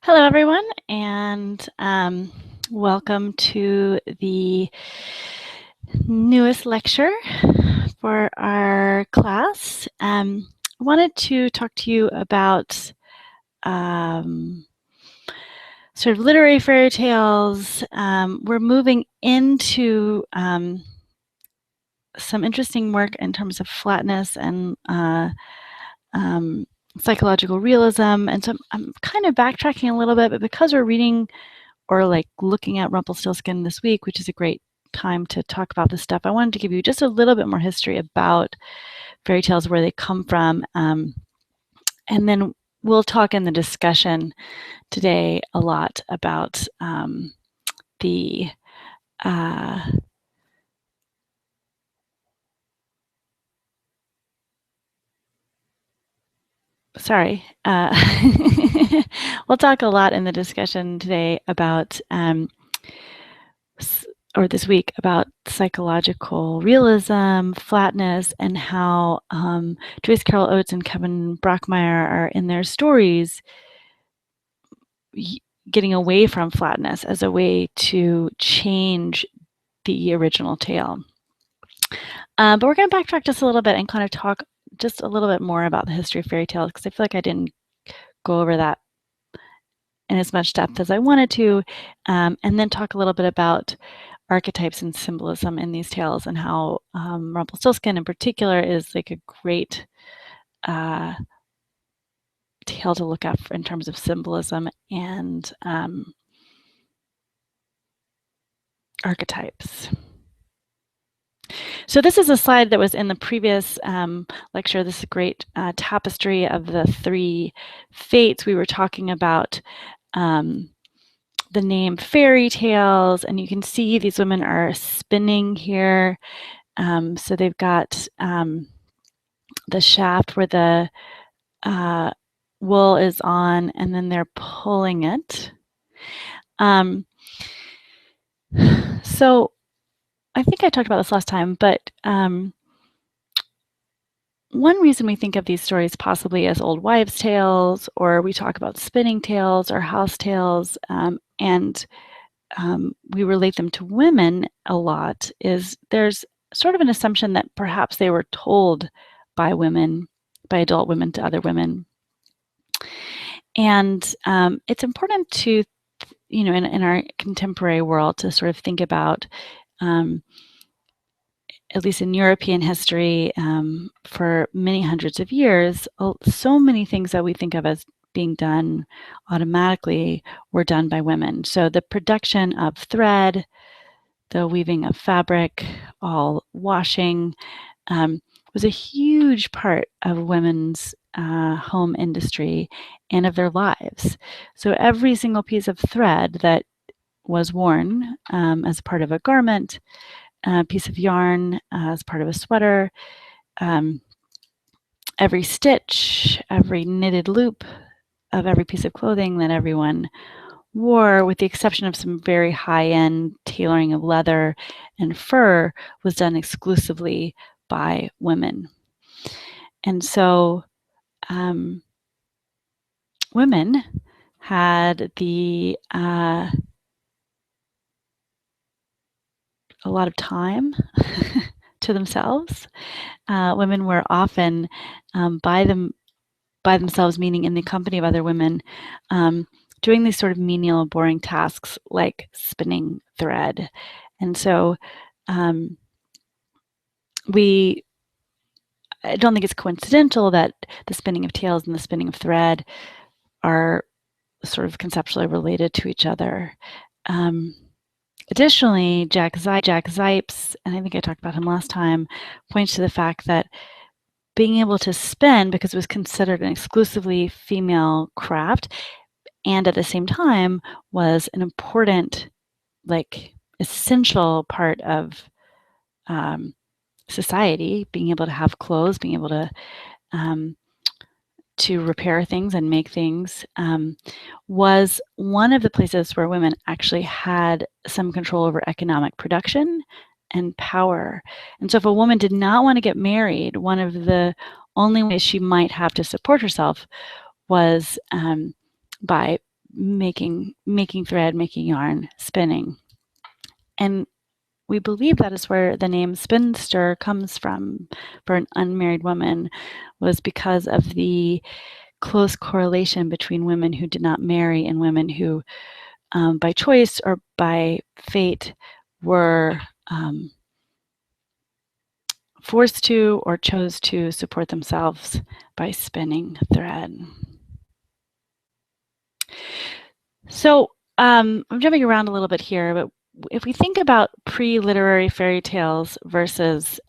Hello, everyone, and welcome to the newest lecture for our class. I wanted to talk to you about sort of literary fairy tales. We're moving into some interesting work in terms of flatness and psychological realism. And so I'm kind of backtracking a little bit, but because we're reading or like looking at Rumpelstiltskin this week, which is a great time to talk about this stuff, I wanted to give you just a little bit more history about fairy tales, where they come from. And then we'll talk in the discussion today a lot about the we'll talk a lot in the discussion today about or this week about psychological realism, flatness, and how Joyce Carol Oates and Kevin Brockmeyer are in their stories getting away from flatness as a way to change the original tale. But we're going to backtrack just a little bit and kind of talk just a little bit more about the history of fairy tales, because I feel like I didn't go over that in as much depth as I wanted to, and then talk a little bit about archetypes and symbolism in these tales, and how Rumpelstiltskin in particular is like a great tale to look at in terms of symbolism and archetypes. So this is a slide that was in the previous lecture. This is a great tapestry of the three fates. We were talking about the name fairy tales, and you can see these women are spinning here. So they've got the shaft where the wool is on, and then they're pulling it. So I think I talked about this last time, but one reason we think of these stories possibly as old wives' tales, or we talk about spinning tales or house tales, and we relate them to women a lot, is there's sort of an assumption that perhaps they were told by women, by adult women to other women. And it's important to, in our contemporary world, to sort of think about, at least in European history, for many hundreds of years, so many things that we think of as being done automatically were done by women. So the production of thread, the weaving of fabric, all washing, was a huge part of women's home industry and of their lives. So every single piece of thread that was worn as part of a garment, a piece of yarn as part of a sweater, every stitch, every knitted loop of every piece of clothing that everyone wore, with the exception of some very high-end tailoring of leather and fur, was done exclusively by women. And so women had a lot of time to themselves. Women were often by themselves, meaning in the company of other women, doing these sort of menial, boring tasks like spinning thread. And so I don't think it's coincidental that the spinning of tales and the spinning of thread are sort of conceptually related to each other. Additionally, Jack Zipes, and I think I talked about him last time, points to the fact that being able to spin, because it was considered an exclusively female craft, and at the same time was an important, like, essential part of society, being able to have clothes, being able to repair things and make things, was one of the places where women actually had some control over economic production and power. And so if a woman did not want to get married, one of the only ways she might have to support herself was by making thread, making yarn, spinning. And we believe that is where the name spinster comes from for an unmarried woman, was because of the close correlation between women who did not marry and women who, by choice or by fate, were forced to or chose to support themselves by spinning thread. So I'm jumping around a little bit here, but if we think about pre-literary fairy tales versus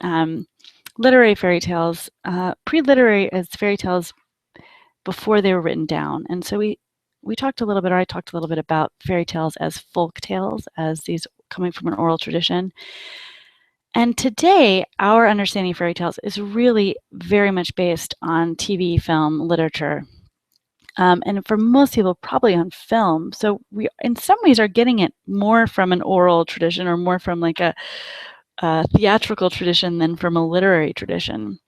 literary fairy tales, pre-literary is fairy tales before they were written down. And so we talked a little bit, or I talked a little bit about fairy tales as folk tales, as these coming from an oral tradition. And today, our understanding of fairy tales is really very much based on TV, film, literature. And for most people, probably on film. So we, in some ways, are getting it more from an oral tradition or more from like a theatrical tradition than from a literary tradition.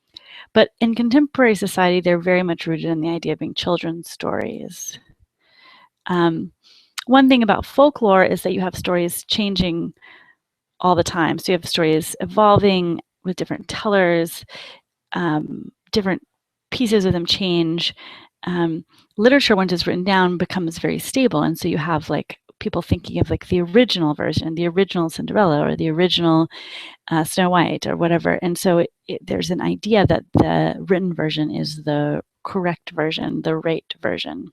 But in contemporary society, they're very much rooted in the idea of being children's stories. One thing about folklore is that you have stories changing all the time. So you have stories evolving with different tellers, different pieces of them change. Literature, once it's written down, becomes very stable. And so you have like people thinking of like the original version, the original Cinderella or the original Snow White or whatever. And so there's an idea that the written version is the correct version, the right version.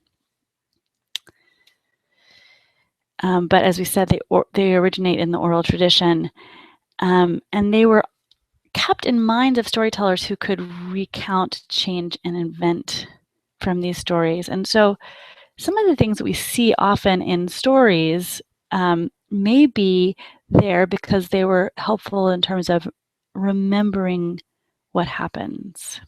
But as we said, they originate in the oral tradition, and they were kept in mind of storytellers who could recount, change, and invent from these stories. And so some of the things that we see often in stories may be there because they were helpful in terms of remembering what happens.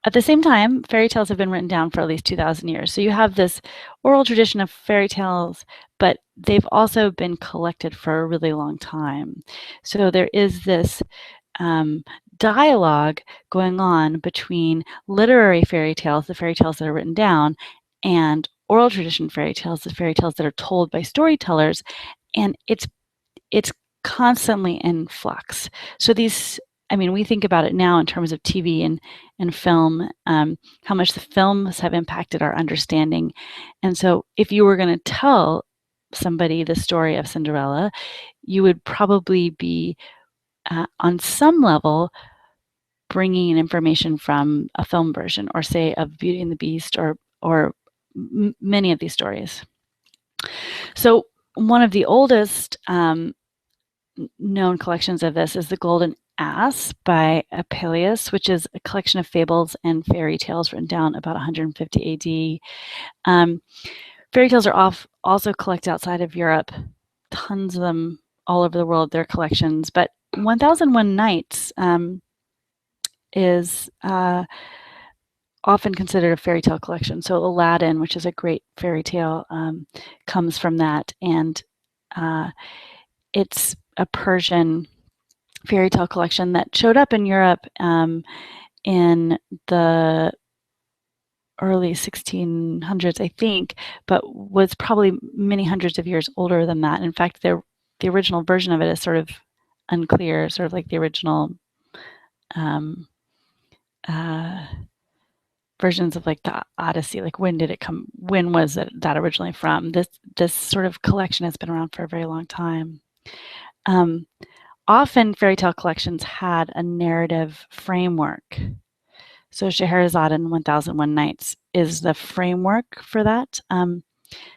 At the same time, fairy tales have been written down for at least 2,000 years. So you have this oral tradition of fairy tales, but they've also been collected for a really long time. So there is this dialogue going on between literary fairy tales, the fairy tales that are written down, and oral tradition fairy tales, the fairy tales that are told by storytellers, and it's constantly in flux. So these, I mean, we think about it now in terms of TV and film, how much the films have impacted our understanding. And so if you were going to tell somebody the story of Cinderella, you would probably be on some level bringing in information from a film version, or say of Beauty and the Beast, or many of these stories. So one of the oldest known collections of this is The Golden Ass by Apuleius, which is a collection of fables and fairy tales written down about 150 AD. Fairy tales are also collected outside of Europe, tons of them all over the world, their collections, but 1001 Nights is often considered a fairy tale collection. So Aladdin, which is a great fairy tale, comes from that, and it's a Persian fairy tale collection that showed up in Europe in the early 1600s, I think, but was probably many hundreds of years older than that. In fact, the original version of it is sort of unclear, sort of like the original versions of like the Odyssey. Like, when did it come? When was it that originally from? This sort of collection has been around for a very long time. Often fairy tale collections had a narrative framework. So Scheherazade and 1001 Nights is the framework for that.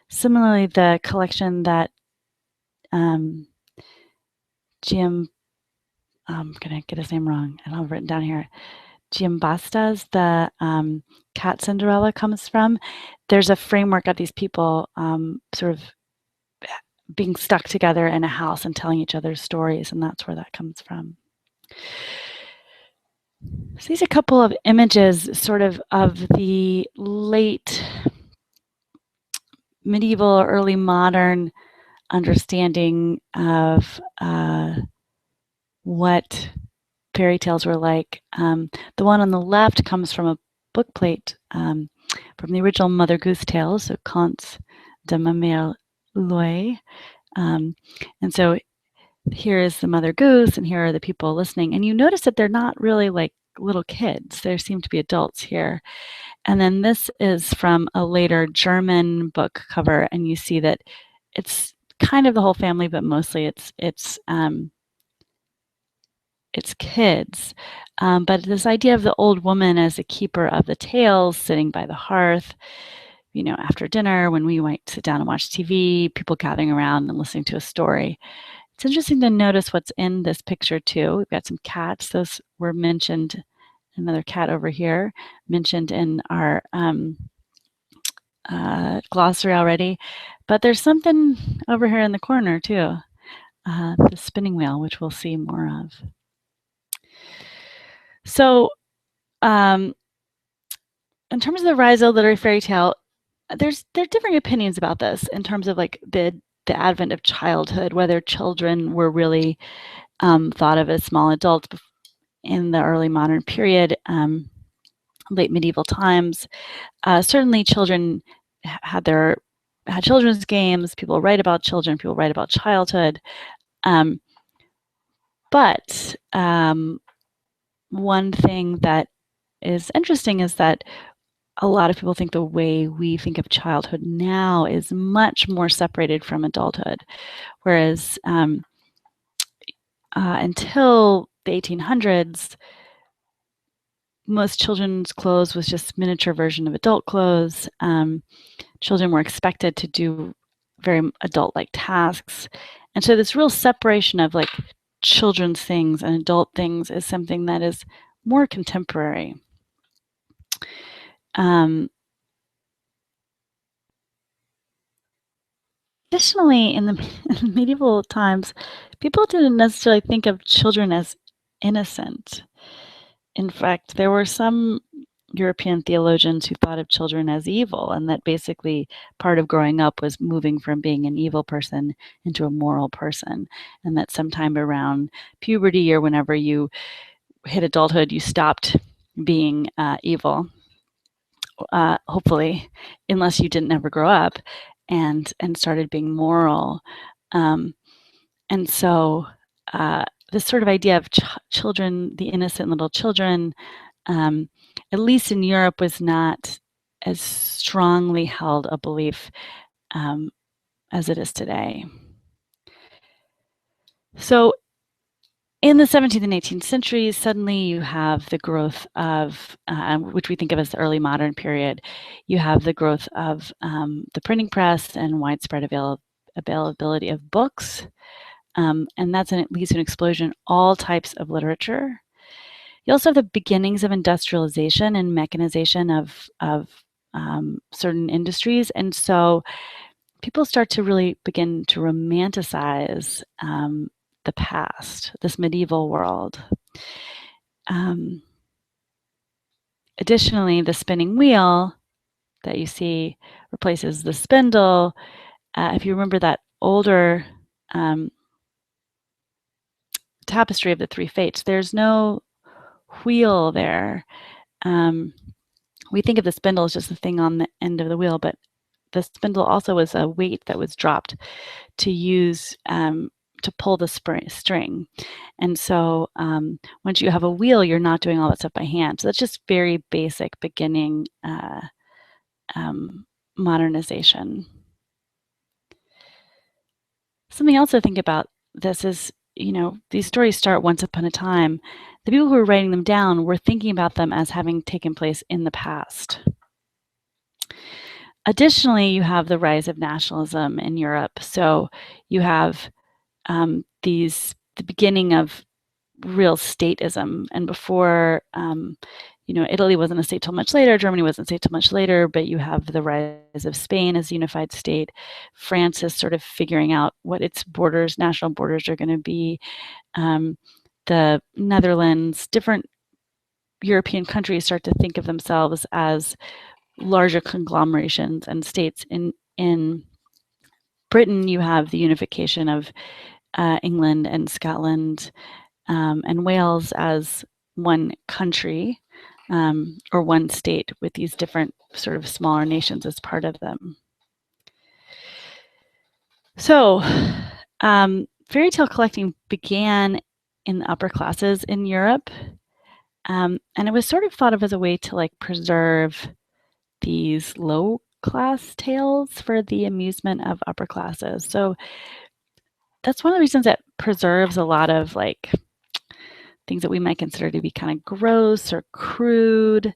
Similarly, the collection that Jim, I'm going to get his name wrong, and I've written down here, Giambatta's, the Cat Cinderella comes from. There's a framework of these people sort of being stuck together in a house and telling each other's stories, and that's where that comes from. So these are a couple of images sort of the late medieval or early modern understanding of what fairy tales were like. The one on the left comes from a bookplate from the original Mother Goose Tales, so Contes de ma Mère Loie. And so here is the Mother Goose, and here are the people listening. And you notice that they're not really like little kids. There seem to be adults here. And then this is from a later German book cover, and you see that it's kind of the whole family, but mostly it's kids. But this idea of the old woman as a keeper of the tales, sitting by the hearth, after dinner when we might sit down and watch TV, people gathering around and listening to a story. It's interesting to notice what's in this picture too. We've got some cats. Those were mentioned. Another cat over here mentioned in our glossary already. But there's something over here in the corner too. The spinning wheel, which we'll see more of. So in terms of the rise of the literary fairy tale, there are differing opinions about this in terms of like the advent of childhood, whether children were really thought of as small adults in the early modern period, late medieval times. Certainly children had children's games, people write about children, people write about childhood. But one thing that is interesting is that a lot of people think the way we think of childhood now is much more separated from adulthood, whereas until the 1800s, most children's clothes was just miniature version of adult clothes. Children were expected to do very adult-like tasks. And so this real separation of like children's things and adult things is something that is more contemporary. Additionally, in the medieval times, people didn't necessarily think of children as innocent. In fact, there were some European theologians who thought of children as evil, and that basically part of growing up was moving from being an evil person into a moral person, and that sometime around puberty or whenever you hit adulthood, you stopped being evil, hopefully, unless you didn't ever grow up, and started being moral. And so this sort of idea of children, the innocent little children, at least in Europe, was not as strongly held a belief as it is today. So in the 17th and 18th centuries, suddenly you have the growth of, which we think of as the early modern period, you have the growth of the printing press and widespread availability of books. And that's leads to an explosion in all types of literature. You also have the beginnings of industrialization and mechanization of certain industries. And so people start to really begin to romanticize the past, this medieval world. Additionally, the spinning wheel that you see replaces the spindle. If you remember that older tapestry of the three fates, there's no wheel there. We think of the spindle as just the thing on the end of the wheel, but the spindle also was a weight that was dropped to use to pull the string. And so once you have a wheel, you're not doing all that stuff by hand. So that's just very basic beginning modernization. Something else to think about this is, these stories start once upon a time. The people who were writing them down were thinking about them as having taken place in the past. Additionally, you have the rise of nationalism in Europe. So you have the beginning of real statism. And before, Italy wasn't a state till much later, Germany wasn't a state till much later, but you have the rise of Spain as a unified state. France is sort of figuring out what its borders, national borders, are going to be. The Netherlands, different European countries start to think of themselves as larger conglomerations and states. In Britain, you have the unification of England and Scotland and Wales as one country. or one state with these different sort of smaller nations as part of them. So fairy tale collecting began in the upper classes in Europe, and it was sort of thought of as a way to like preserve these low class tales for the amusement of upper classes. So that's one of the reasons that preserves a lot of like things that we might consider to be kind of gross or crude.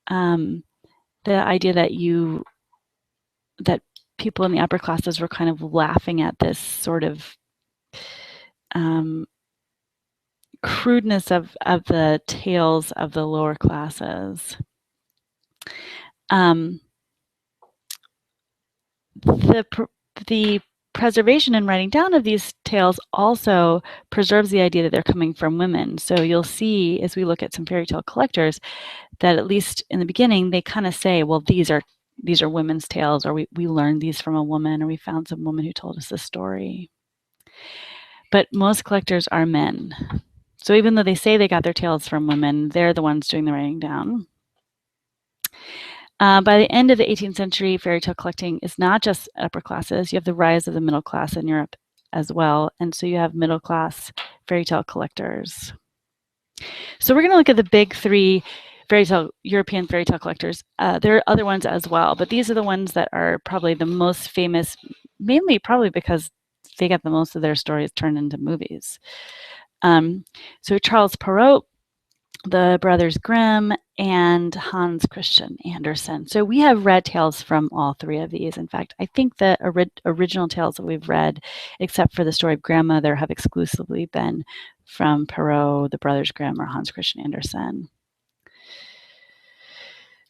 The idea that people in the upper classes were kind of laughing at this sort of crudeness of the tales of the lower classes. The preservation and writing down of these tales also preserves the idea that they're coming from women. So you'll see as we look at some fairy tale collectors that at least in the beginning they kind of say, well, these are women's tales, or we learned these from a woman, or we found some woman who told us this story. But most collectors are men. So even though they say they got their tales from women, they're the ones doing the writing down. By the end of the 18th century, fairy tale collecting is not just upper classes. You have the rise of the middle class in Europe as well. And so you have middle class fairy tale collectors. So we're going to look at the big three European fairy tale collectors. There are other ones as well, but these are the ones that are probably the most famous, mainly probably because they got the most of their stories turned into movies. So Charles Perrault, the Brothers Grimm, and Hans Christian Andersen. So we have read tales from all three of these. In fact, I think the original tales that we've read, except for the story of Grandmother, have exclusively been from Perrault, the Brothers Grimm, or Hans Christian Andersen.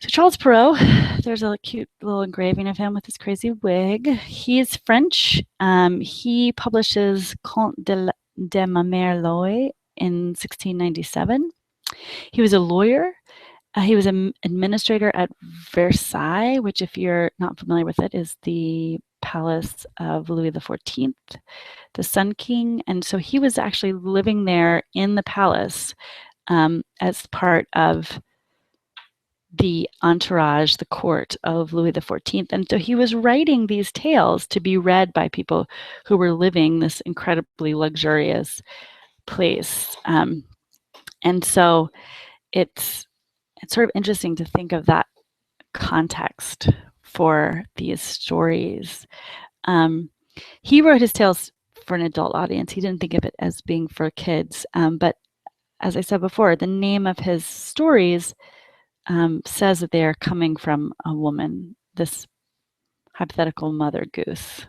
So Charles Perrault, there's a cute little engraving of him with his crazy wig. He's French. He publishes Contes de ma Mère Loie in 1697. He was a lawyer. He was an administrator at Versailles, which, if you're not familiar with it, is the palace of Louis XIV, the Sun King. And so he was actually living there in the palace as part of the entourage, the court of Louis XIV. And so he was writing these tales to be read by people who were living this incredibly luxurious place. And so it's sort of interesting to think of that context for these stories. He wrote his tales for an adult audience. He didn't think of it as being for kids. But as I said before, the name of his stories says that they are coming from a woman, this hypothetical Mother Goose.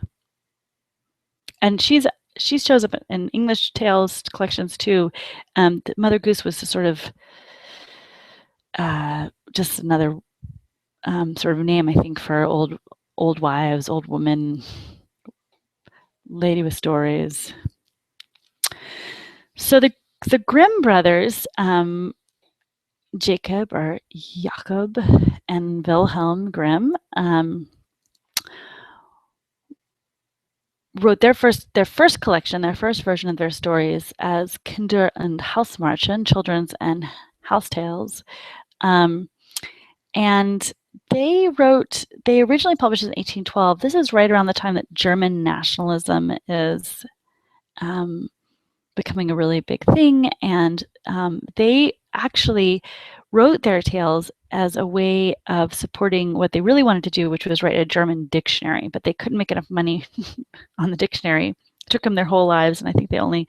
And she shows up in English tales collections too. Mother Goose was a sort of just another sort of name, I think, for old wives, old women, lady with stories. So the Grimm brothers, Jacob and Wilhelm Grimm, wrote their first collection, their first version of their stories as Kinder- und Hausmärchen, children's and house tales. And they originally published in 1812. This is right around the time that German nationalism is becoming a really big thing. And they actually wrote their tales as a way of supporting what they really wanted to do, which was write a German dictionary, but they couldn't make enough money on the dictionary. It took them their whole lives, and I think they only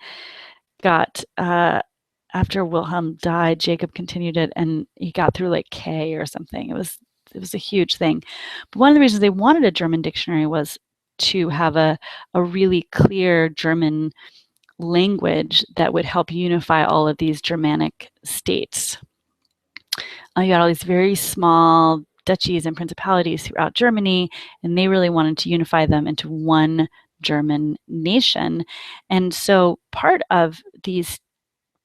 got, after Wilhelm died, Jacob continued it, and he got through like K or something. It was a huge thing. But one of the reasons they wanted a German dictionary was to have a really clear German language that would help unify all of these Germanic states. You got all these very small duchies and principalities throughout Germany, and they really wanted to unify them into one German nation. And so part of these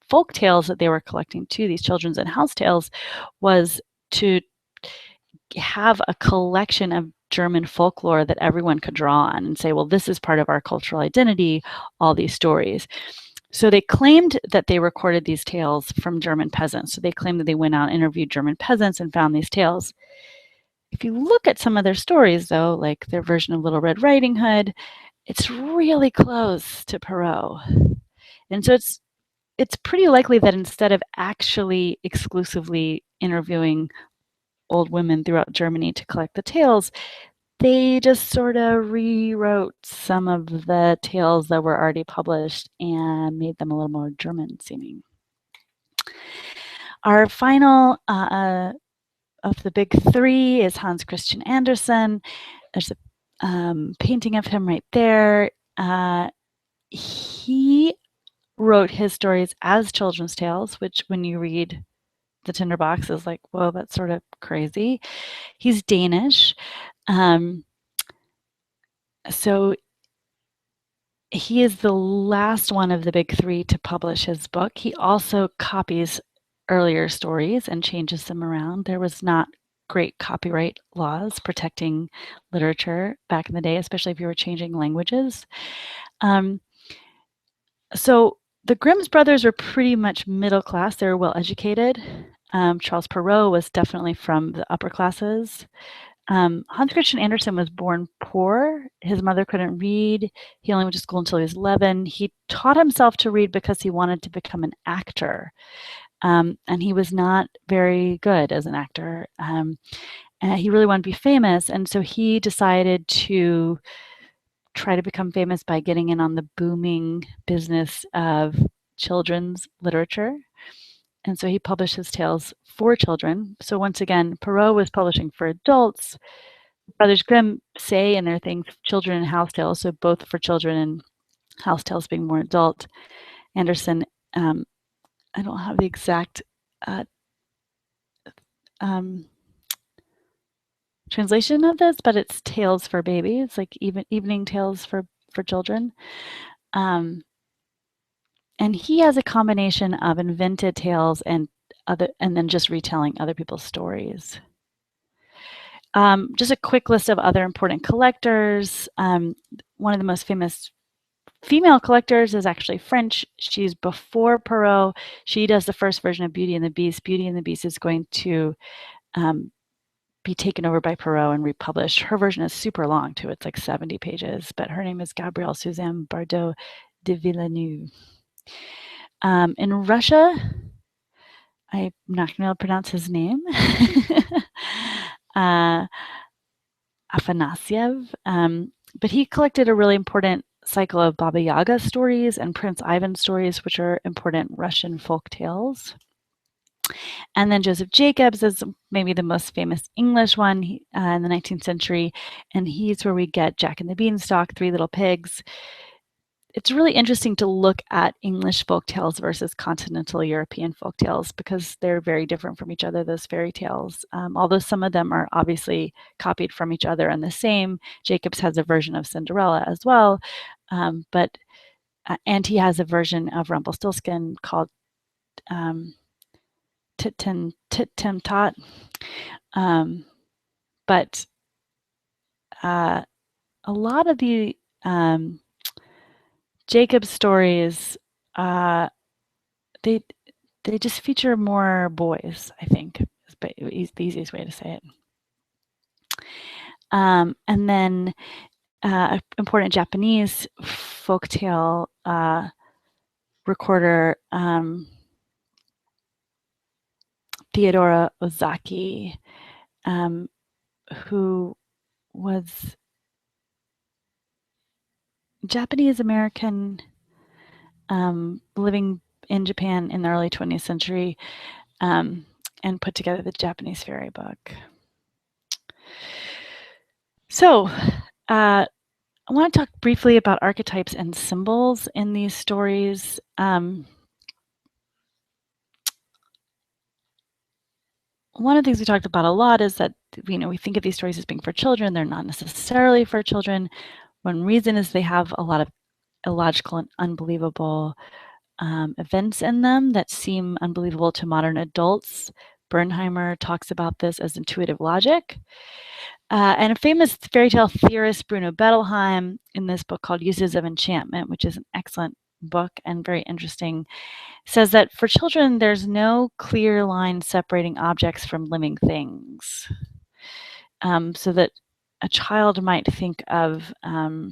folk tales that they were collecting too, these children's and house tales, was to have a collection of German folklore that everyone could draw on and say, well, this is part of our cultural identity, all these stories. So they claimed that they recorded these tales from German peasants. So they claimed that they went out and interviewed German peasants and found these tales. If you look at some of their stories, though, like their version of Little Red Riding Hood, it's really close to Perrault. And so it's pretty likely that instead of actually exclusively interviewing old women throughout Germany to collect the tales, they just sort of rewrote some of the tales that were already published and made them a little more German seeming. Our final of the big three is Hans Christian Andersen. There's a painting of him right there. He wrote his stories as children's tales, which when you read The Tinderbox is like, whoa, that's sort of crazy. He's Danish. So he is the last one of the big three to publish his book. He also copies earlier stories and changes them around. There was not great copyright laws protecting literature back in the day, especially if you were changing languages. So the Grimm's brothers were pretty much middle class. They were well educated. Charles Perrault was definitely from the upper classes. Hans Christian Andersen was born poor. His mother couldn't read. He only went to school until he was 11. He taught himself to read because he wanted to become an actor. And he was not very good as an actor. And he really wanted to be famous. And so he decided to try to become famous by getting in on the booming business of children's literature. And so he published his tales for children. So once again, Perrault was publishing for adults. Brothers Grimm say in their things, children and house tales, so both for children and house tales being more adult. Andersen, I don't have the exact translation of this, but it's tales for babies, like evening tales for children. And he has a combination of invented tales and then just retelling other people's stories. Just a quick list of other important collectors. One of the most famous female collectors is actually French. She's before Perrault. She does the first version of Beauty and the Beast. Beauty and the Beast is going to be taken over by Perrault and republished. Her version is super long too. It's like 70 pages, but her name is Gabrielle Suzanne Bardot de Villeneuve. In Russia, I'm not going to be able to pronounce his name. Afanasyev, but he collected a really important cycle of Baba Yaga stories and Prince Ivan stories, which are important Russian folk tales. And then Joseph Jacobs is maybe the most famous English one in the 19th century, and he's where we get Jack and the Beanstalk, Three Little Pigs. It's really interesting to look at English folk tales versus continental European folk tales because they're very different from each other, those fairy tales. Although some of them are obviously copied from each other and the same. Jacobs has a version of Cinderella as well, and he has a version of Rumpelstiltskin called Tit Tim Tot. But a lot of the Jacob's stories, they just feature more boys, I think, is the easiest way to say it. And then important Japanese folktale recorder, Theodora Ozaki, who was Japanese American living in Japan in the early 20th century and put together the Japanese fairy book. So I want to talk briefly about archetypes and symbols in these stories. One of the things we talked about a lot is that we think of these stories as being for children. They're not necessarily for children. One reason is they have a lot of illogical and unbelievable events in them that seem unbelievable to modern adults. Bernheimer talks about this as intuitive logic. And a famous fairy tale theorist, Bruno Bettelheim, in this book called Uses of Enchantment, which is an excellent book and very interesting, says that for children, there's no clear line separating objects from living things. So that a child might think of a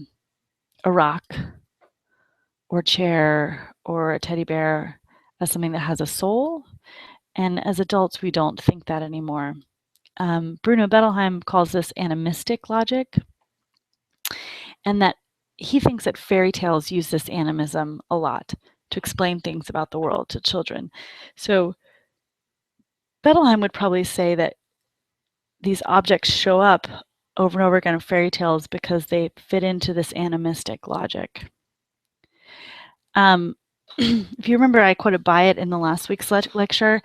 rock or chair or a teddy bear as something that has a soul. And as adults, we don't think that anymore. Bruno Bettelheim calls this animistic logic, and that he thinks that fairy tales use this animism a lot to explain things about the world to children. So Bettelheim would probably say that these objects show up over and over again in fairy tales because they fit into this animistic logic. If you remember, I quoted Byatt in the last week's lecture.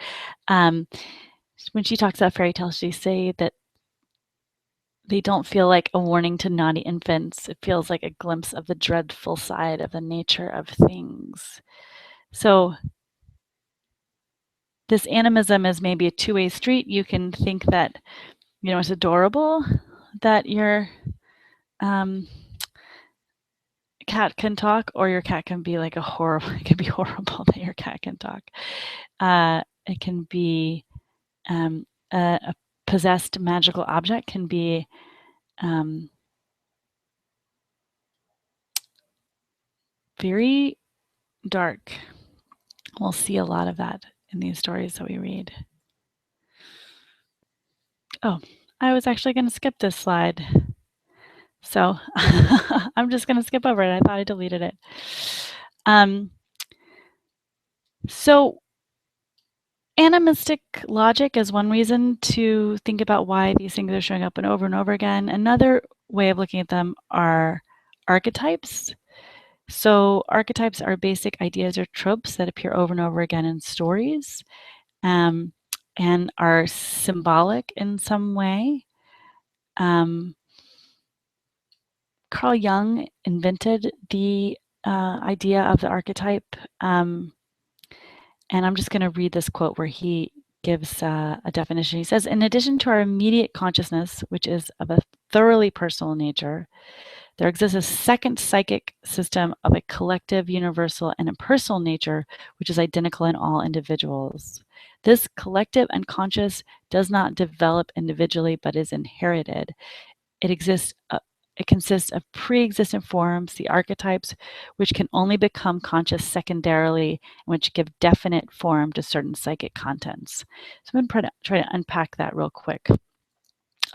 When she talks about fairy tales, she say that they don't feel like a warning to naughty infants. It feels like a glimpse of the dreadful side of the nature of things. So this animism is maybe a two-way street. You can think that, you know, it's adorable that your cat can talk, or your cat can be like a horrible, it can be horrible that your cat can talk. It can be a possessed magical object can be very dark. We'll see a lot of that in these stories that we read. Oh, I was actually going to skip this slide. So I'm just going to skip over it. I thought I deleted it. So animistic logic is one reason to think about why these things are showing up and over again. Another way of looking at them are archetypes. So archetypes are basic ideas or tropes that appear over and over again in stories and are symbolic in some way. Carl Jung invented the idea of the archetype. And I'm just going to read this quote where he gives a definition. He says, in addition to our immediate consciousness, which is of a thoroughly personal nature, there exists a second psychic system of a collective, universal, and impersonal nature, which is identical in all individuals. This collective unconscious does not develop individually, but is inherited. It consists of pre-existent forms, the archetypes, which can only become conscious secondarily, and which give definite form to certain psychic contents. So I'm going to try to unpack that real quick.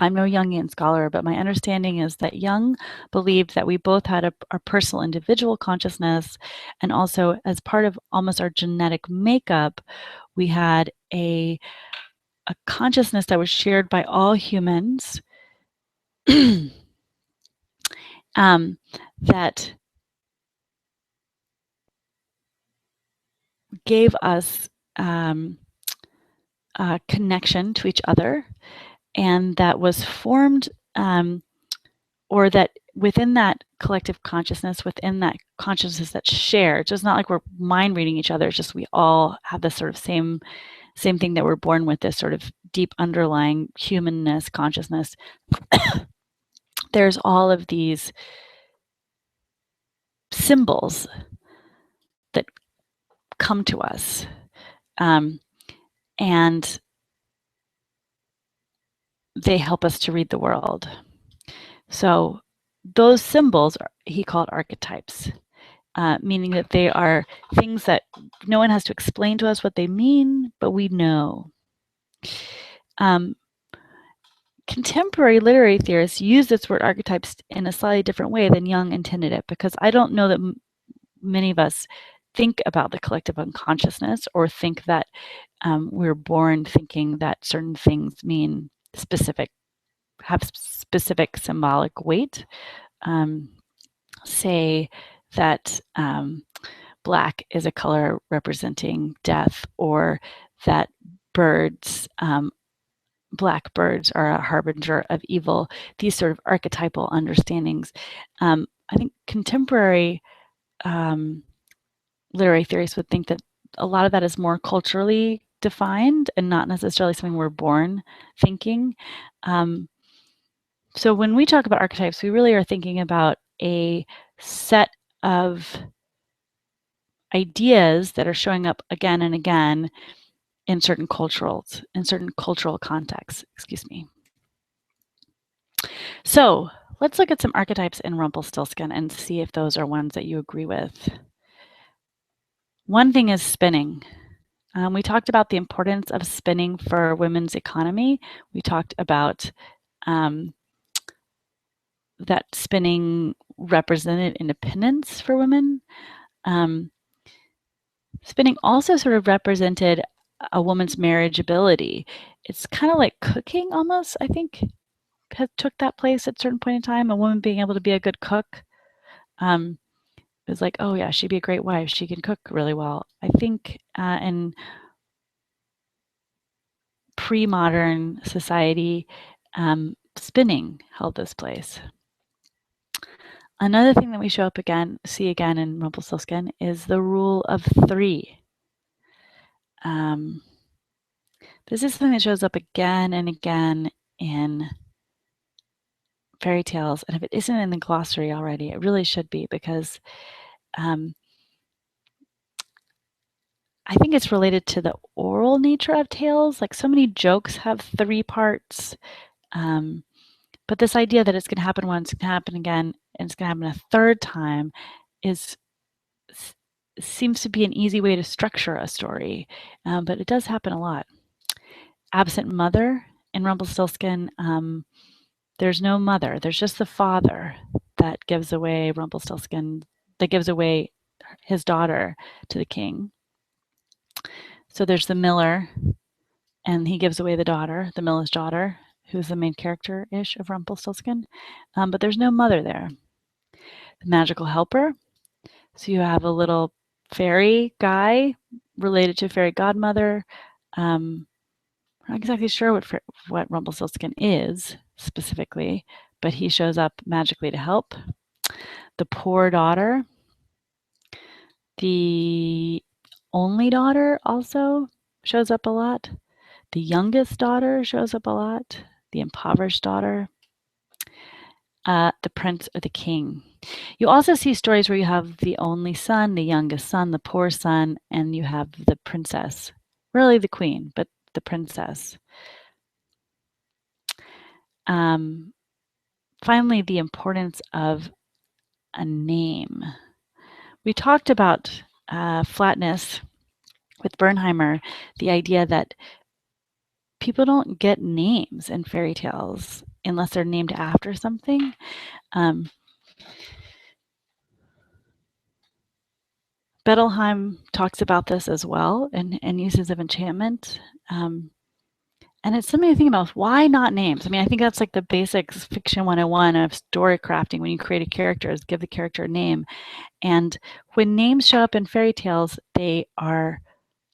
I'm no Jungian scholar, but my understanding is that Jung believed that we both had our personal individual consciousness, and also as part of almost our genetic makeup, we had a consciousness that was shared by all humans that gave us a connection to each other, and that was formed, or that within that collective consciousness, within that consciousness that's shared, so it's not like we're mind reading each other, it's just we all have this sort of same thing that we're born with, this sort of deep underlying humanness, consciousness. There's all of these symbols that come to us. And they help us to read the world. So those symbols he called archetypes, meaning that they are things that no one has to explain to us what they mean, but we know. Contemporary literary theorists use this word archetypes in a slightly different way than Jung intended it, because I don't know that many of us think about the collective unconsciousness or think that we're born thinking that certain things mean have specific symbolic weight. Say that black is a color representing death, or that black birds are a harbinger of evil, these sort of archetypal understandings. I think contemporary literary theorists would think that a lot of that is more culturally defined and not necessarily something we're born thinking. So when we talk about archetypes, we really are thinking about a set of ideas that are showing up again and again in certain cultural contexts. Excuse me. So let's look at some archetypes in Rumpelstiltskin and see if those are ones that you agree with. One thing is spinning. We talked about the importance of spinning for women's economy. We talked about that spinning represented independence for women. Spinning also sort of represented a woman's marriageability. It's kind of like cooking almost, I think, took that place at a certain point in time, a woman being able to be a good cook. It was like, oh yeah, she'd be a great wife. She can cook really well. I think in pre-modern society, spinning held this place. Another thing that we see again in Rumpelstiltskin is the rule of 3. This is something that shows up again and again in fairy tales, and if it isn't in the glossary already, it really should be, because I think it's related to the oral nature of tales. Like, so many jokes have 3 parts, but this idea that it's going to happen once, it's going to happen again, and it's going to happen a third time seems to be an easy way to structure a story, but it does happen a lot. Absent mother in Rumpelstiltskin, there's no mother. There's just the father that gives away Rumpelstiltskin, that gives away his daughter to the king. So there's the miller, and he gives away the daughter, the miller's daughter, who's the main character-ish of Rumpelstiltskin, but there's no mother there. The magical helper. So you have a little fairy guy related to a fairy godmother. I'm not exactly sure what Rumpelstiltskin is specifically, but he shows up magically to help. The poor daughter. The only daughter also shows up a lot. The youngest daughter shows up a lot. The impoverished daughter. The prince or the king. You also see stories where you have the only son, the youngest son, the poor son, and you have the princess. Really the queen, but the princess. Finally, the importance of a name. We talked about flatness with Bernheimer, the idea that people don't get names in fairy tales unless they're named after something. Bettelheim talks about this as well, and uses of enchantment. And it's something to think about. Why not names? I mean, I think that's like the basics fiction 101 of story crafting. When you create a character, is give the character a name. And when names show up in fairy tales, they are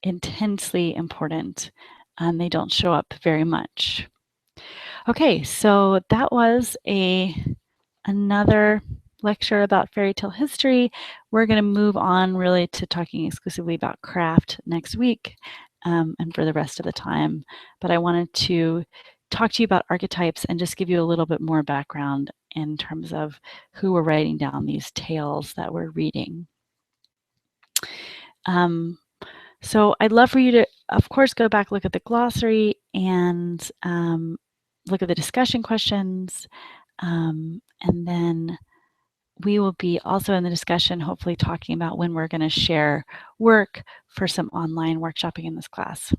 intensely important, and they don't show up very much. Okay, so that was another lecture about fairy tale history. We're going to move on really to talking exclusively about craft next week and for the rest of the time. But I wanted to talk to you about archetypes and just give you a little bit more background in terms of who we're writing down these tales that we're reading. So I'd love for you to, of course, go back, look at the glossary, and look at the discussion questions. And then we will be also in the discussion, hopefully talking about when we're going to share work for some online workshopping in this class.